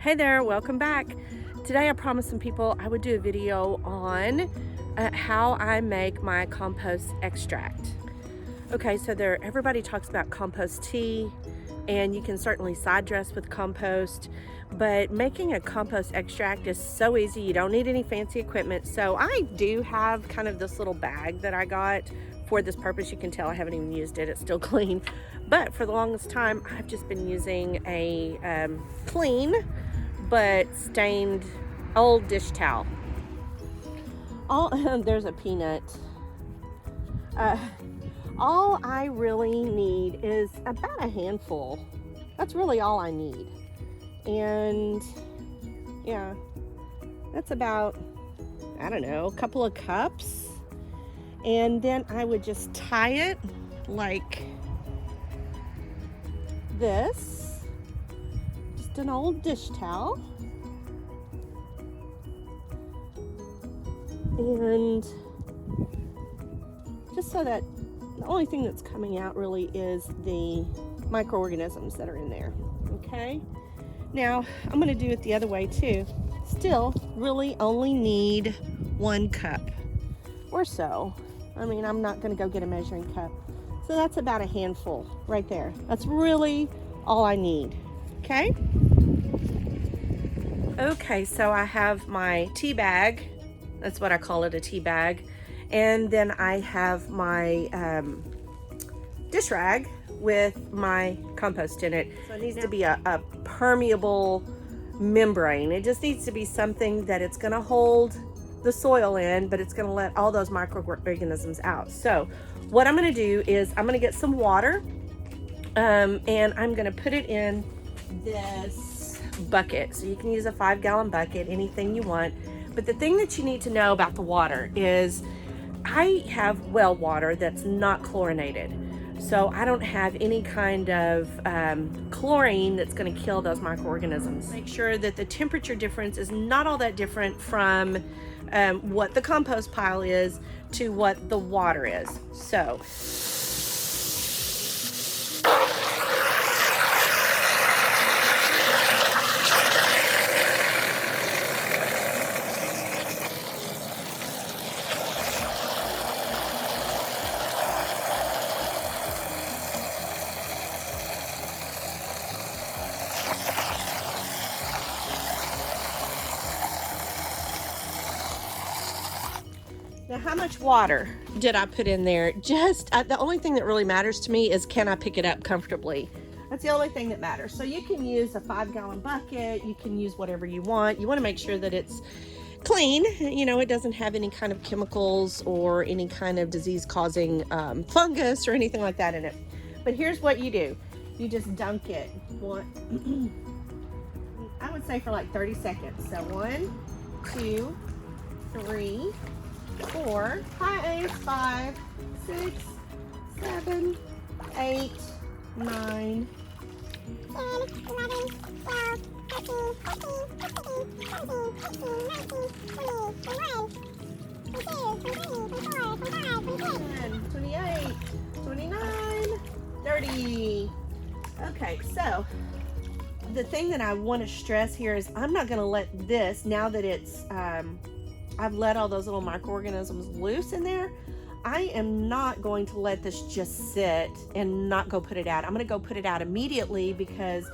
Hey there, welcome back. Today I promised some people I would do a video on how I make my compost extract. Okay, so everybody talks about compost tea, and you can certainly side dress with compost, but making a compost extract is so easy. You don't need any fancy equipment. So I do have kind of this little bag that I got for this purpose. You can tell I haven't even used it, it's still clean. But for the longest time, I've just been using a clean but stained old dish towel. There's a peanut. All I really need is about a handful. That's really all I need. And yeah, that's about, I don't know, a couple of cups. And then I would just tie it like this, just an old dish towel. And just so that the only thing that's coming out really is the microorganisms that are in there. Okay, now I'm going to do it the other way too. Still really only need 1 cup or so. I mean, I'm not going to go get a measuring cup. So that's about a handful right there. That's really all I need. Okay. Okay, so I have my tea bag. That's what I call it, a tea bag. And then I have my dish rag with my compost in it. So it needs to be a permeable membrane. It just needs to be something that it's going to hold the soil in, but it's going to let all those microorganisms out. So what I'm going to do is I'm going to get some water and I'm going to put it in this bucket. So you can use a 5-gallon bucket, anything you want. But the thing that you need to know about the water is I have well water that's not chlorinated. So I don't have any kind of chlorine that's going to kill those microorganisms. Make sure that the temperature difference is not all that different from what the compost pile is to what the water is. So now, how much water did I put in there? Just the only thing that really matters to me is, can I pick it up comfortably? That's the only thing that matters. So you can use a 5-gallon bucket. You can use whatever you want. You want to make sure that it's clean. You know, it doesn't have any kind of chemicals or any kind of disease-causing fungus or anything like that in it. But here's what you do. You just dunk it. I would say for like 30 seconds. So 1, 2, 3, 4, 5, 6, 7, 8, 9, 10, 11, 12, 13, 14, 15, 16, 17, 18, 19, 20, 21, 22, 23, 24, 25, 26, 28, 29, 30. Okay, so the thing that I want to stress here is I'm not going to let this, now that it's I've let all those little microorganisms loose in there, I am not going to let this just sit and not go put it out. I'm going to go put it out immediately because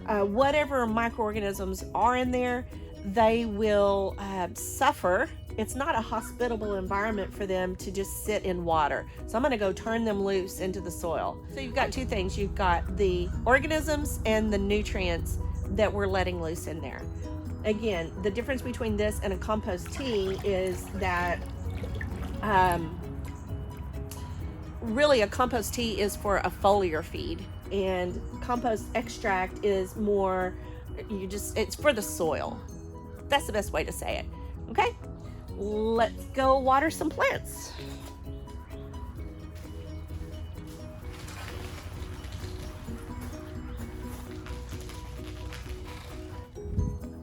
whatever microorganisms are in there, they will suffer. It's not a hospitable environment for them to just sit in water. So I'm going to go turn them loose into the soil. So you've got 2 things. You've got the organisms and the nutrients that we're letting loose in there. Again, the difference between this and a compost tea is that really a compost tea is for a foliar feed, and compost extract is more, it's for the soil. That's the best way to say it. Okay, let's go water some plants.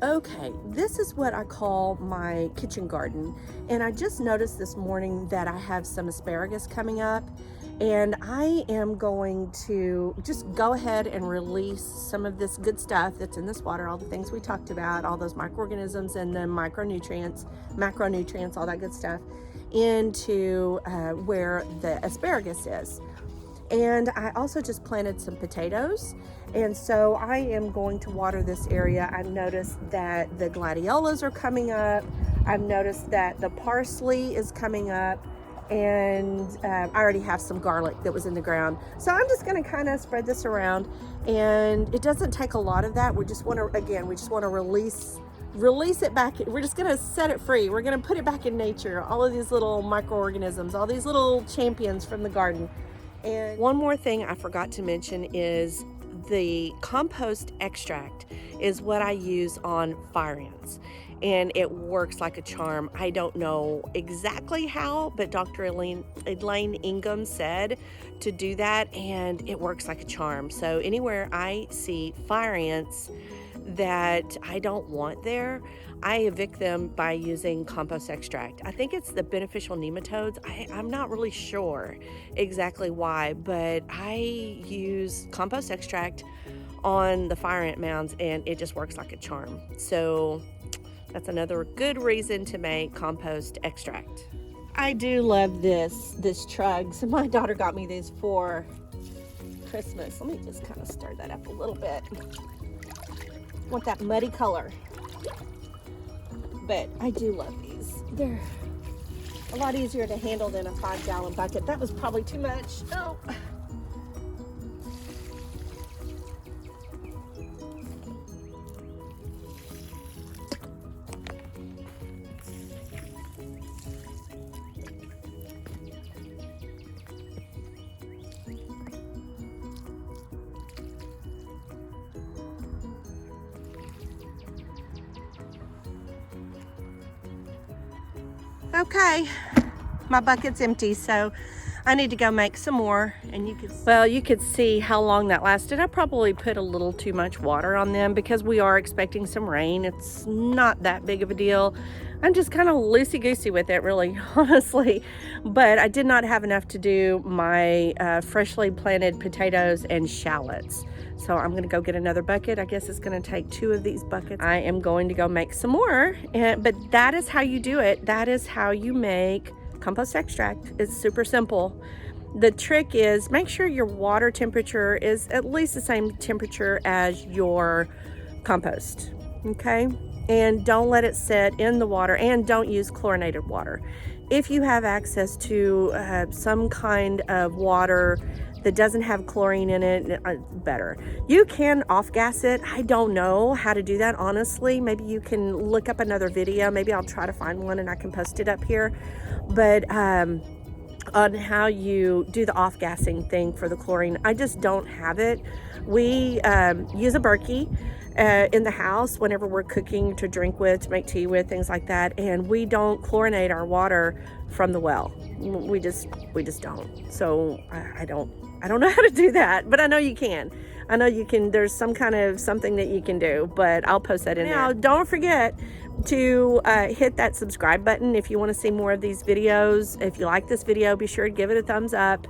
Okay, this is what I call my kitchen garden, and I just noticed this morning that I have some asparagus coming up, And I am going to just go ahead and release some of this good stuff that's in this water, all the things we talked about, all those microorganisms and the micronutrients, macronutrients, all that good stuff, into where the asparagus is. And I also just planted some potatoes. And so I am going to water this area. I've noticed that the gladiolas are coming up. I've noticed that the parsley is coming up. And I already have some garlic that was in the ground. So I'm just gonna kind of spread this around, and it doesn't take a lot of that. We just wanna, again, we just wanna release it back. We're just gonna set it free. We're gonna put it back in nature. All of these little microorganisms, all these little champions from the garden. And one more thing I forgot to mention is the compost extract is what I use on fire ants. And it works like a charm. I don't know exactly how, but Dr. Elaine Ingham said to do that, and it works like a charm. So anywhere I see fire ants that I don't want there, I evict them by using compost extract. I think it's the beneficial nematodes. I'm not really sure exactly why, but I use compost extract on the fire ant mounds, and it just works like a charm. So that's another good reason to make compost extract. I do love this trug. So my daughter got me these for Christmas. Let me just kind of stir that up a little bit. I want that muddy color. But I do love these. They're a lot easier to handle than a 5-gallon bucket. That was probably too much. Oh. Okay, my bucket's empty, so I need to go make some more. And you could see how long that lasted. I probably put a little too much water on them because we are expecting some rain. It's not that big of a deal. I'm just kind of loosey-goosey with it, really, honestly. But I did not have enough to do my freshly planted potatoes and shallots. So I'm gonna go get another bucket. I guess it's gonna take 2 of these buckets. I am going to go make some more, but that is how you do it. That is how you make compost extract. It's super simple. The trick is make sure your water temperature is at least the same temperature as your compost, okay? And don't let it sit in the water, and don't use chlorinated water. If you have access to some kind of water that doesn't have chlorine in it, better. You can off-gas it. I don't know how to do that, honestly. Maybe you can look up another video. Maybe I'll try to find one and I can post it up here. But on how you do the off-gassing thing for the chlorine, I just don't have it. We use a Berkey in the house whenever we're cooking to drink with, to make tea with, things like that. And we don't chlorinate our water from the well. We just don't. So I don't know how to do that, but I know you can. I know you can. There's some kind of something that you can do, but I'll post that in there. Now, don't forget to hit that subscribe button if you want to see more of these videos. If you like this video, be sure to give it a thumbs up.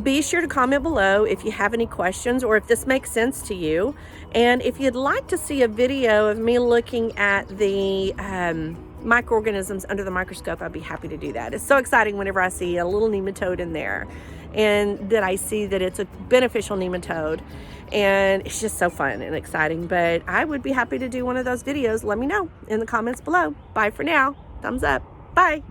Be sure to comment below if you have any questions or if this makes sense to you. And if you'd like to see a video of me looking at the microorganisms under the microscope, I'd be happy to do that. It's so exciting whenever I see a little nematode in there, and that I see that it's a beneficial nematode, and it's just so fun and exciting. But I would be happy to do one of those videos. Let me know in the comments below. Bye for now. Thumbs up. Bye.